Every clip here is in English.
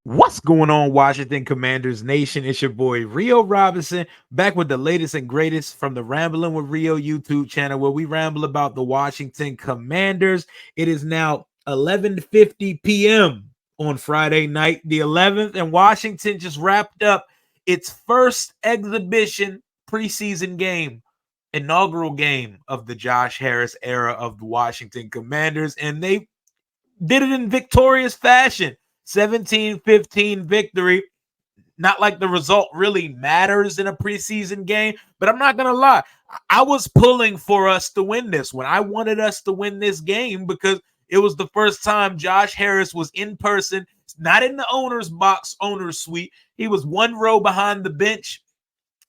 What's going on, Washington Commanders Nation? It's your boy Rio Robinson, back with the latest and greatest from the Rambling with Rio YouTube channel, where we ramble about the Washington Commanders. It is now 11:50 p.m. on Friday night, the 11th, and Washington just wrapped up its first exhibition preseason game, inaugural game of the Josh Harris era of the Washington Commanders, and they did it in victorious fashion. 17-15 victory. Not like the result really matters in a preseason game, but I'm not going to lie. I was pulling for us to win this one. I wanted us to win this game because it was the first time Josh Harris was in person, not in the owner's box, owner's suite. He was one row behind the bench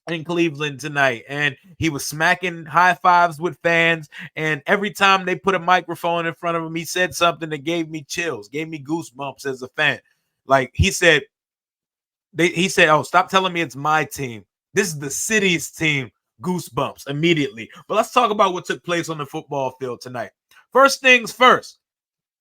in Cleveland tonight, and he was smacking high fives with fans, and every time they put a microphone in front of him, he said something that gave me chills, gave me goosebumps as a fan. Like he said, oh, stop telling me it's my team. This is the city's team. Goosebumps immediately. But let's talk about what took place on the football field tonight. First things first,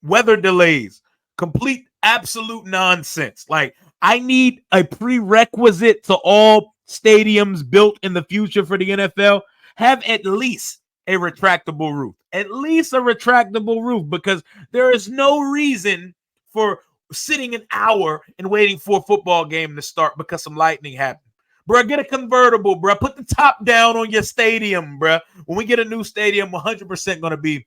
weather delays. Complete absolute nonsense. Like, I need a prerequisite to all stadiums built in the future for the NFL. Have at least a retractable roof. At least a retractable roof, because there is no reason for sitting an hour and waiting for a football game to start because some lightning happened. Bro, get a convertible, bro. Put the top down on your stadium, bro. When we get a new stadium, 100% going to be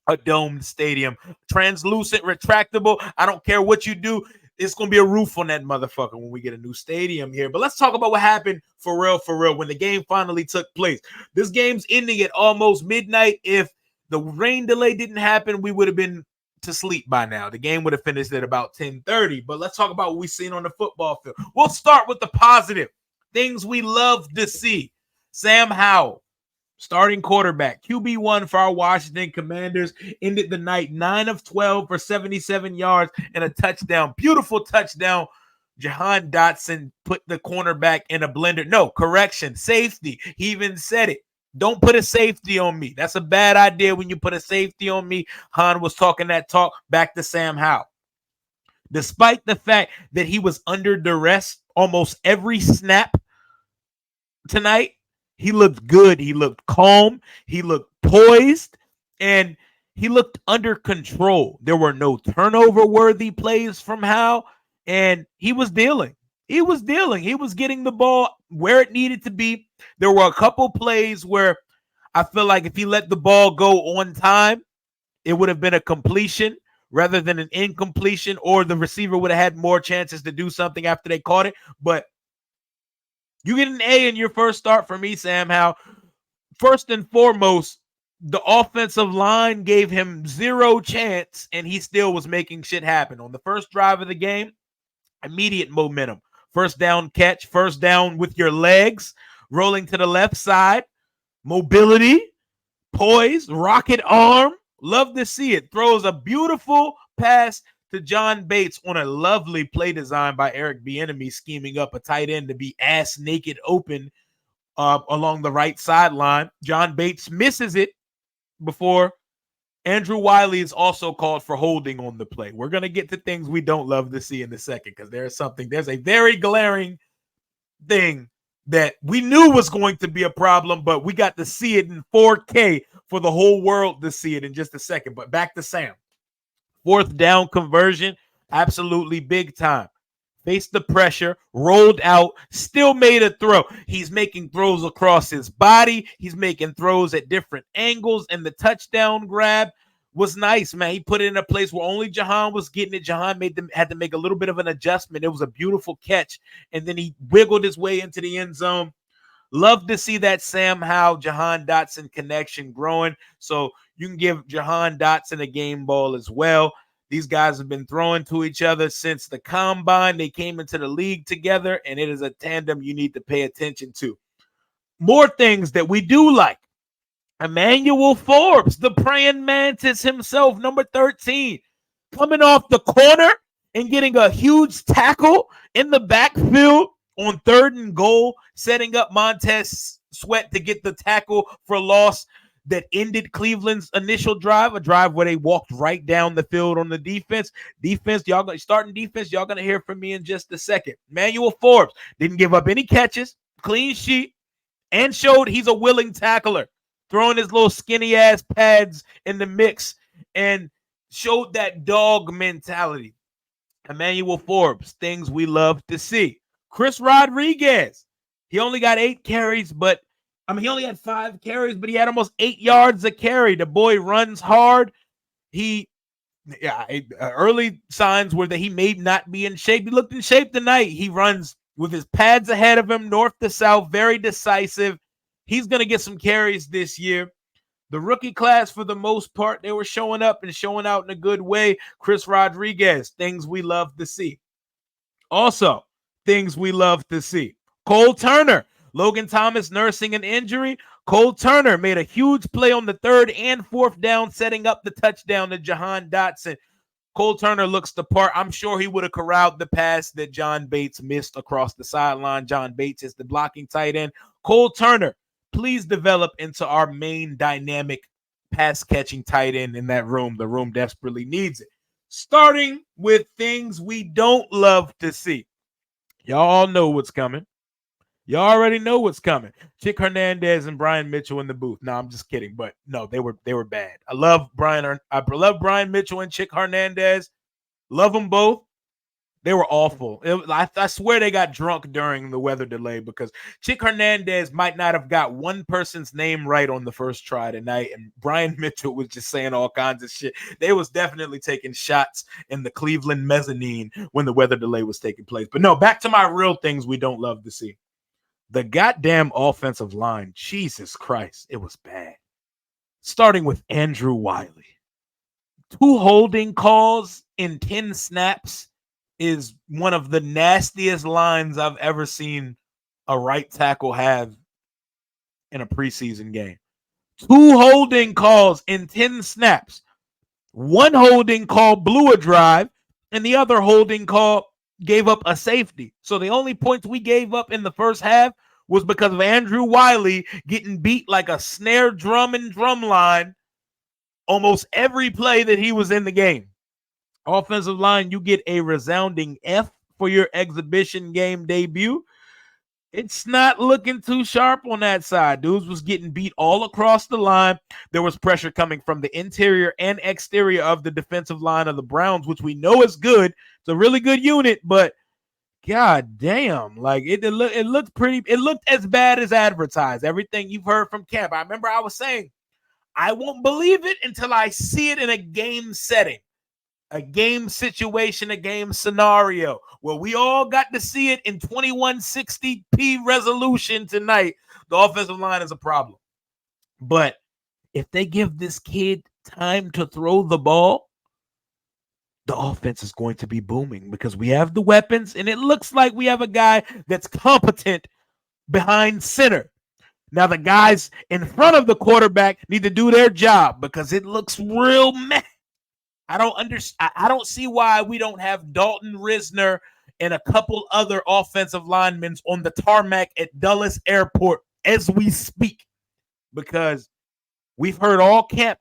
a domed stadium. Translucent, retractable. I don't care what you do. It's going to be a roof on that motherfucker when we get a new stadium here. But let's talk about what happened for real, when the game finally took place. This game's ending at almost midnight. If the rain delay didn't happen, we would have been to sleep by now. The game would have finished at about 10:30. But let's talk about what we've seen on the football field. We'll start with the positive things we love to see. Sam Howell, starting quarterback, QB1 for our Washington Commanders, ended the night 9 of 12 for 77 yards and a touchdown. Beautiful touchdown. Jahan Dotson put the cornerback in a blender. No, correction, safety. He even said it. Don't put a safety on me. That's a bad idea when you put a safety on me. Han was talking that talk. Back to Sam Howell. Despite the fact that he was under duress almost every snap tonight, he looked good. He looked calm. He looked poised. And he looked under control. There were no turnover-worthy plays from Howell. And he was dealing. He was getting the ball where it needed to be. There were a couple plays where I feel like if he let the ball go on time, it would have been a completion rather than an incompletion, or the receiver would have had more chances to do something after they caught it. But you get an A in your first start for me, Sam Howell. First and foremost, the offensive line gave him zero chance, and he still was making shit happen. On the first drive of the game, immediate momentum. First down catch, first down with your legs, rolling to the left side, mobility, poise, rocket arm. Love to see it. Throws a beautiful pass to John Bates on a lovely play design by Eric Bieniemy, scheming up a tight end to be ass naked open along the right sideline. John Bates misses it before Andrew Wiley is also called for holding on the play. We're going to get to things we don't love to see in a second, because there's a very glaring thing that we knew was going to be a problem, but we got to see it in 4K for the whole world to see it in just a second. But back to Sam. Fourth down conversion, absolutely big time. Faced the pressure, rolled out, still made a throw. He's making throws across his body. He's making throws at different angles, and the touchdown grab was nice, man. He put it in a place where only Jahan was getting it. Jahan had to make a little bit of an adjustment. It was a beautiful catch, and then he wiggled his way into the end zone. Love to see that Sam Howell, Jahan Dotson connection growing. So you can give Jahan Dotson a game ball as well. These guys have been throwing to each other since the combine. They came into the league together, and it is a tandem you need to pay attention to. More things that we do like. Emmanuel Forbes, the praying mantis himself, number 13, coming off the corner and getting a huge tackle in the backfield on 3rd and goal, setting up Montez Sweat to get the tackle for loss. that ended Cleveland's initial drive, a drive where they walked right down the field on the defense. Y'all gonna starting defense. Y'all gonna hear from me in just a second. Emmanuel Forbes didn't give up any catches, clean sheet, and showed he's a willing tackler, throwing his little skinny ass pads in the mix and showed that dog mentality. Emmanuel Forbes, things we love to see. Chris Rodriguez, he only got 8 carries, but he only had 5 carries, but he had almost 8 yards a carry. The boy runs hard. Early signs were that he may not be in shape. He looked in shape tonight. He runs with his pads ahead of him, north to south, very decisive. He's going to get some carries this year. The rookie class, for the most part, they were showing up and showing out in a good way. Chris Rodriguez, things we love to see. Also, things we love to see. Cole Turner, Logan Thomas nursing an injury. Cole Turner made a huge play on the 3rd and 4th down, setting up the touchdown to Jahan Dotson. Cole Turner looks the part. I'm sure he would have corralled the pass that John Bates missed across the sideline. John Bates is the blocking tight end. Cole Turner, please develop into our main dynamic pass-catching tight end in that room. The room desperately needs it. Starting with things we don't love to see. Y'all all know what's coming. Y'all already know what's coming. Chick Hernandez and Brian Mitchell in the booth. No, I'm just kidding. But no, they were bad. I love Brian Mitchell and Chick Hernandez. Love them both. They were awful. I swear they got drunk during the weather delay because Chick Hernandez might not have got one person's name right on the first try tonight, and Brian Mitchell was just saying all kinds of shit. They was definitely taking shots in the Cleveland mezzanine when the weather delay was taking place. But no, back to my real things we don't love to see. The goddamn offensive line, Jesus Christ, it was bad. Starting with Andrew Wiley. 2 holding calls in 10 snaps is one of the nastiest lines I've ever seen a right tackle have in a preseason game. 2 holding calls in 10 snaps. 1 holding call blew a drive, and the other holding call gave up a safety. So the only points we gave up in the first half was because of Andrew Wiley getting beat like a snare drum and drum line almost every play that he was in the game. Offensive line, you get a resounding F for your exhibition game debut. It's not looking too sharp on that side. Dudes was getting beat all across the line. There was pressure coming from the interior and exterior of the defensive line of the Browns, which we know is good. It's a really good unit, but god damn, like it looked as bad as advertised. Everything you've heard from camp. I remember I was saying, I won't believe it until I see it in a game setting. A game situation, a game scenario where we all got to see it in 2160p resolution tonight. The offensive line is a problem. But if they give this kid time to throw the ball, the offense is going to be booming because we have the weapons, and it looks like we have a guy that's competent behind center. Now, the guys in front of the quarterback need to do their job because it looks real meh. I don't see why we don't have Dalton Risner and a couple other offensive linemen on the tarmac at Dulles Airport as we speak, because we've heard all camp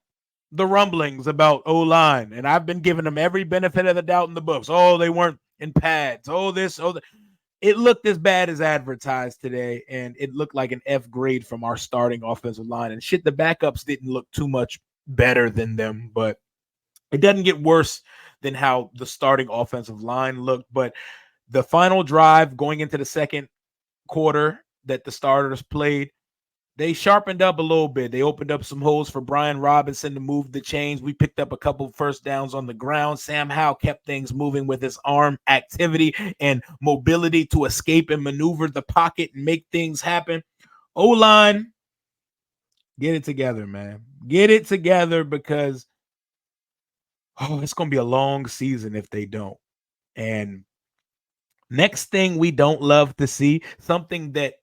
the rumblings about O-line, and I've been giving them every benefit of the doubt in the books. Oh, they weren't in pads. Oh, this, oh, that. It looked as bad as advertised today, and it looked like an F grade from our starting offensive line. And shit, the backups didn't look too much better than them, but it doesn't get worse than how the starting offensive line looked. But the final drive going into the second quarter that the starters played, they sharpened up a little bit. They opened up some holes for Brian Robinson to move the chains. We picked up a couple first downs on the ground. Sam Howell kept things moving with his arm activity and mobility to escape and maneuver the pocket and make things happen. O-line, get it together, man. Get it together, because it's going to be a long season if they don't. And next thing we don't love to see, something that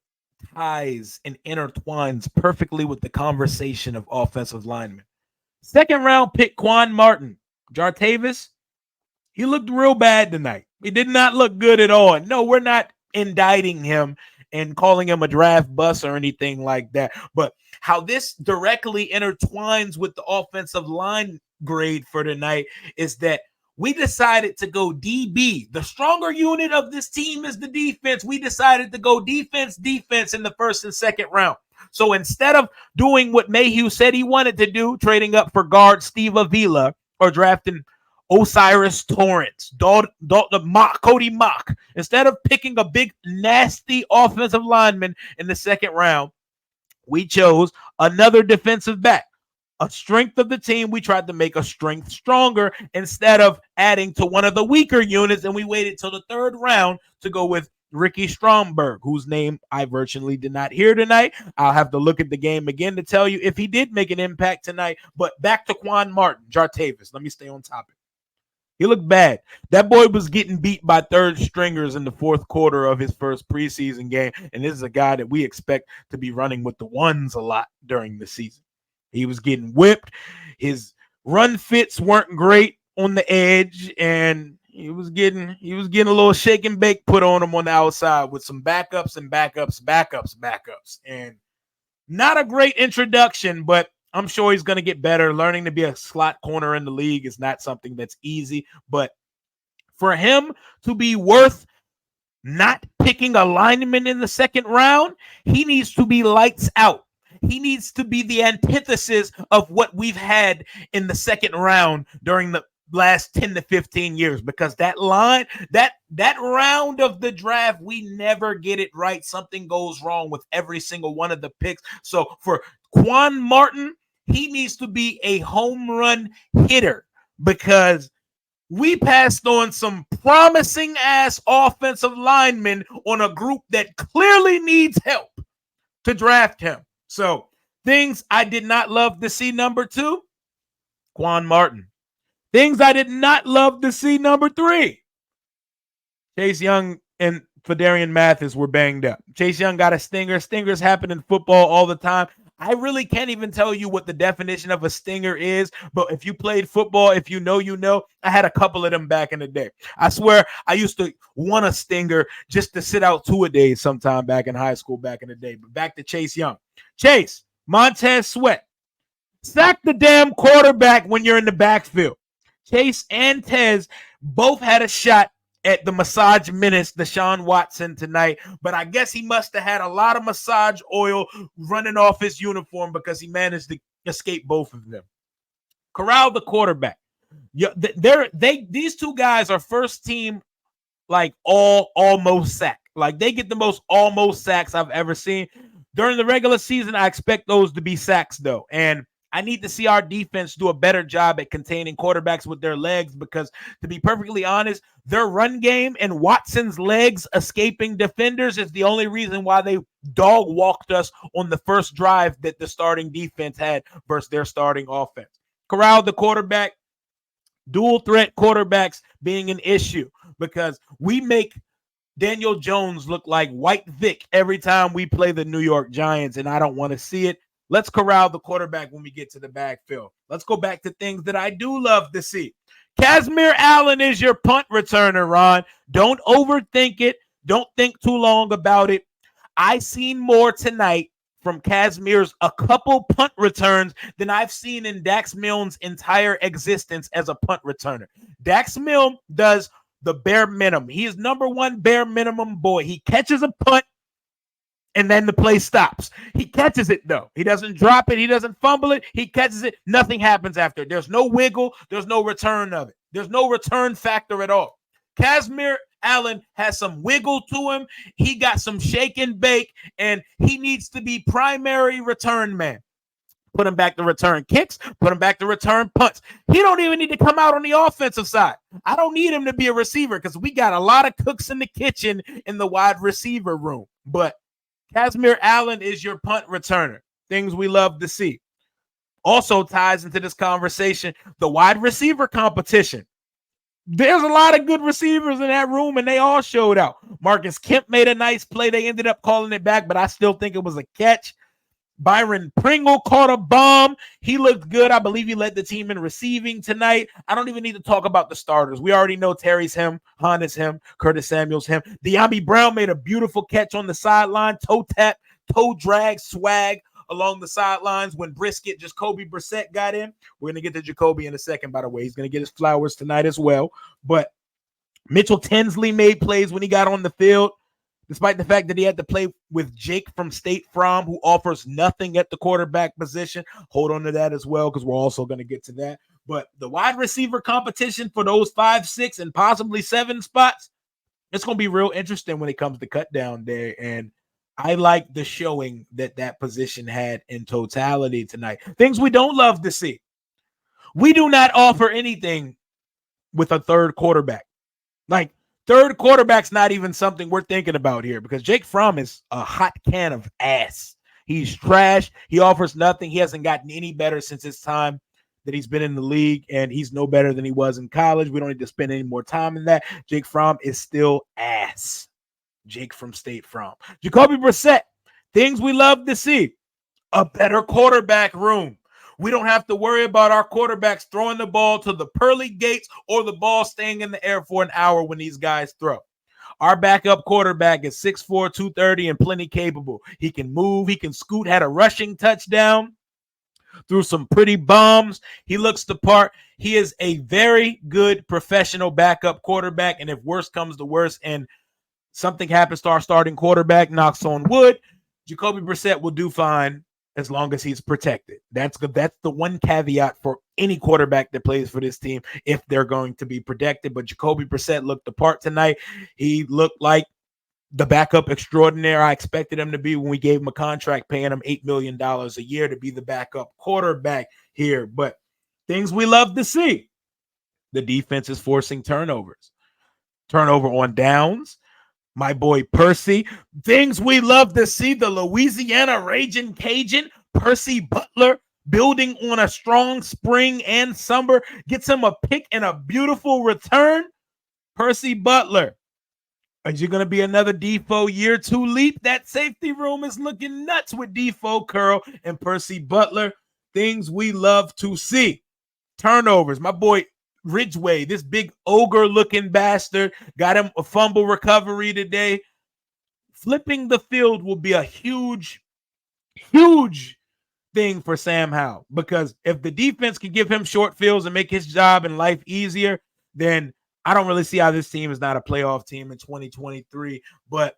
ties and intertwines perfectly with the conversation of offensive linemen. Second round pick Quan Martin. Jartavis, he looked real bad tonight. He did not look good at all. No, we're not indicting him and calling him a draft bust or anything like that. But how this directly intertwines with the offensive line grade for tonight is that we decided to go DB. The stronger unit of this team is the defense. We decided to go defense in the first and second round. So instead of doing what Mayhew said he wanted to do, trading up for guard Steve Avila or drafting Osiris Torrance, Cody Mock, instead of picking a big, nasty offensive lineman in the second round, we chose another defensive back. A strength of the team, we tried to make a strength stronger instead of adding to one of the weaker units, and we waited till the third round to go with Ricky Stromberg, whose name I virtually did not hear tonight. I'll have to look at the game again to tell you if he did make an impact tonight. But back to Quan Martin, Jartavis. Let me stay on topic. He looked bad. That boy was getting beat by third stringers in the fourth quarter of his first preseason game, and this is a guy that we expect to be running with the ones a lot during the season. He was getting whipped. His run fits weren't great on the edge, and he was getting a little shake and bake put on him on the outside with some backups. And not a great introduction, but I'm sure he's going to get better. Learning to be a slot corner in the league is not something that's easy, but for him to be worth not picking a lineman in the second round, he needs to be lights out. He needs to be the antithesis of what we've had in the second round during the last 10 to 15 years, because that round of the draft, we never get it right. Something goes wrong with every single one of the picks. So for Quan Martin, he needs to be a home run hitter, because we passed on some promising ass offensive linemen on a group that clearly needs help to draft him. So things I did not love to see. Number 2, Quan Martin. Things I did not love to see. Number 3, Chase Young and Fedarian Mathis were banged up. Chase Young got a stinger. Stingers happen in football all the time. I really can't even tell you what the definition of a stinger is, but if you played football, if you know, you know. I had a couple of them back in the day. I swear I used to want a stinger just to sit out 2-a-days sometime back in high school back in the day. But back to Chase Young. Chase, Montez Sweat, sack the damn quarterback when you're in the backfield. Chase and Tez both had a shot at the massage menace, Deshaun Watson, tonight, but I guess he must have had a lot of massage oil running off his uniform because he managed to escape both of them. Corral, the quarterback. These two guys are first team, like almost sack. Like they get the most almost sacks I've ever seen. During the regular season, I expect those to be sacks, though. And I need to see our defense do a better job at containing quarterbacks with their legs, because, to be perfectly honest, their run game and Watson's legs escaping defenders is the only reason why they dog walked us on the first drive that the starting defense had versus their starting offense. Corral, the quarterback, dual threat quarterbacks being an issue, because we make Daniel Jones look like White Vic every time we play the New York Giants, and I don't want to see it. Let's corral the quarterback when we get to the backfield. Let's go back to things that I do love to see. Casimir Allen is your punt returner, Ron. Don't overthink it. Don't think too long about it. I seen more tonight from Casimir's a couple punt returns than I've seen in Dax Milne's entire existence as a punt returner. Dax Milne does the bare minimum. He is number one bare minimum boy. He catches a punt, and then the play stops. He catches it, though. He doesn't drop it. He doesn't fumble it. He catches it. Nothing happens after it. There's no wiggle. There's no return of it. There's no return factor at all. Casimir Allen has some wiggle to him. He got some shake and bake, and he needs to be primary return man. Put him back to return kicks. Put him back to return punts. He don't even need to come out on the offensive side. I don't need him to be a receiver, because we got a lot of cooks in the kitchen in the wide receiver room. But Casimir Allen is your punt returner. Things we love to see. Also ties into this conversation the wide receiver competition. There's a lot of good receivers in that room, and they all showed out. Marcus Kemp made a nice play. They ended up calling it back, but I still think it was a catch. Byron Pringle caught a bomb. He looked good. I believe he led the team in receiving tonight. I don't even need to talk about the starters. We already know Terry's him, Han is him, Curtis Samuel's him. De'Ami Brown made a beautiful catch on the sideline, toe tap, toe drag, swag along the sidelines when Jacoby Brissett got in. We're going to get to Jacoby in a second, by the way. He's going to get his flowers tonight as well. But Mitchell Tinsley made plays when he got on the field, despite the fact that he had to play with Jake from State Farm, who offers nothing at the quarterback position. Hold on to that as well, because we're also going to get to that. But the wide receiver competition for those 5, 6, and possibly 7 spots, it's going to be real interesting when it comes to cut down day. And I like the showing that position had in totality tonight. Things we don't love to see. We do not offer anything with a third quarterback. Like, third quarterback's not even something we're thinking about here, because Jake Fromm is a hot can of ass. He's trash. He offers nothing. He hasn't gotten any better since his time that he's been in the league, and he's no better than he was in college. We don't need to spend any more time in that. Jake Fromm is still ass. Jake from State Farm. Jacoby Brissett, things we love to see. A better quarterback room. We don't have to worry about our quarterbacks throwing the ball to the pearly gates or the ball staying in the air for an hour when these guys throw. Our backup quarterback is 6'4", 230, and plenty capable. He can move. He can scoot. Had a rushing touchdown. Threw some pretty bombs. He looks the part. He is a very good professional backup quarterback, and if worse comes to worse and something happens to our starting quarterback, knocks on wood, Jacoby Brissett will do fine as long as he's protected. That's the one caveat for any quarterback that plays for this team, if they're going to be protected. But Jacoby Brissett looked the part tonight. He looked like the backup extraordinaire I expected him to be when we gave him a contract paying him $8 million a year to be the backup quarterback here. But things we love to see. The defense is forcing turnovers. Turnover on downs. My boy Percy. Things we love to see. The Louisiana Raging Cajun, Percy Butler, building on a strong spring and summer. Gets him a pick and a beautiful return. Percy Butler. Is it going to be another Defoe year 2 leap? That safety room is looking nuts with Defoe Curl and Percy Butler. Things we love to see. Turnovers. My boy Ridgeway, this big ogre-looking bastard, got him a fumble recovery today. Flipping the field will be a huge, huge thing for Sam Howell, because if the defense can give him short fields and make his job and life easier, then I don't really see how this team is not a playoff team in 2023. But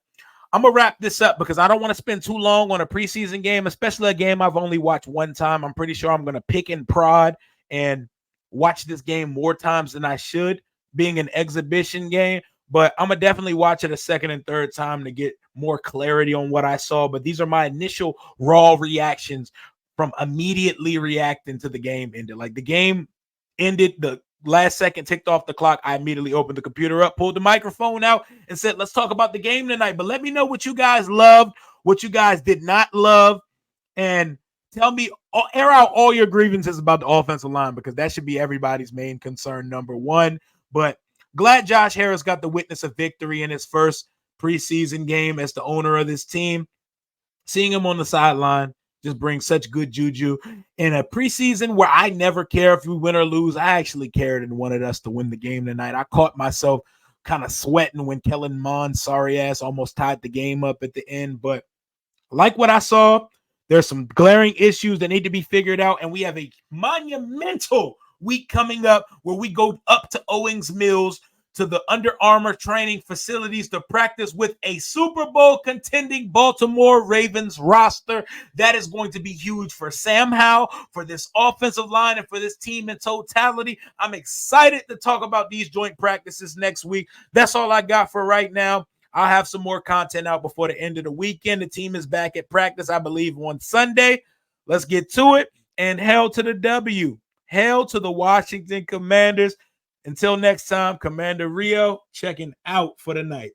I'm going to wrap this up because I don't want to spend too long on a preseason game, especially a game I've only watched one time. I'm pretty sure I'm going to pick and prod and watch this game more times than I should, being an exhibition game. But I'm going to definitely watch it a second and third time to get more clarity on what I saw. But these are my initial raw reactions from immediately reacting to the game ended. Like, the game ended, the last second ticked off the clock. I immediately opened the computer up, pulled the microphone out, and said, let's talk about the game tonight. But let me know what you guys loved, what you guys did not love, and tell me, air out all your grievances about the offensive line, because that should be everybody's main concern, number one. But glad Josh Harris got to witness a victory in his first preseason game as the owner of this team. Seeing him on the sideline just brings such good juju. In a preseason where I never care if we win or lose, I actually cared and wanted us to win the game tonight. I caught myself kind of sweating when Kellen Mond's sorry ass almost tied the game up at the end. But like what I saw, there's some glaring issues that need to be figured out, and we have a monumental week coming up where we go up to Owings Mills to the Under Armour training facilities to practice with a Super Bowl contending Baltimore Ravens roster. That is going to be huge for Sam Howell, for this offensive line, and for this team in totality. I'm excited to talk about these joint practices next week. That's all I got for right now. I'll have some more content out before the end of the weekend. The team is back at practice, I believe, on Sunday. Let's get to it. And hail to the W. Hail to the Washington Commanders. Until next time, Commander Rio checking out for the night.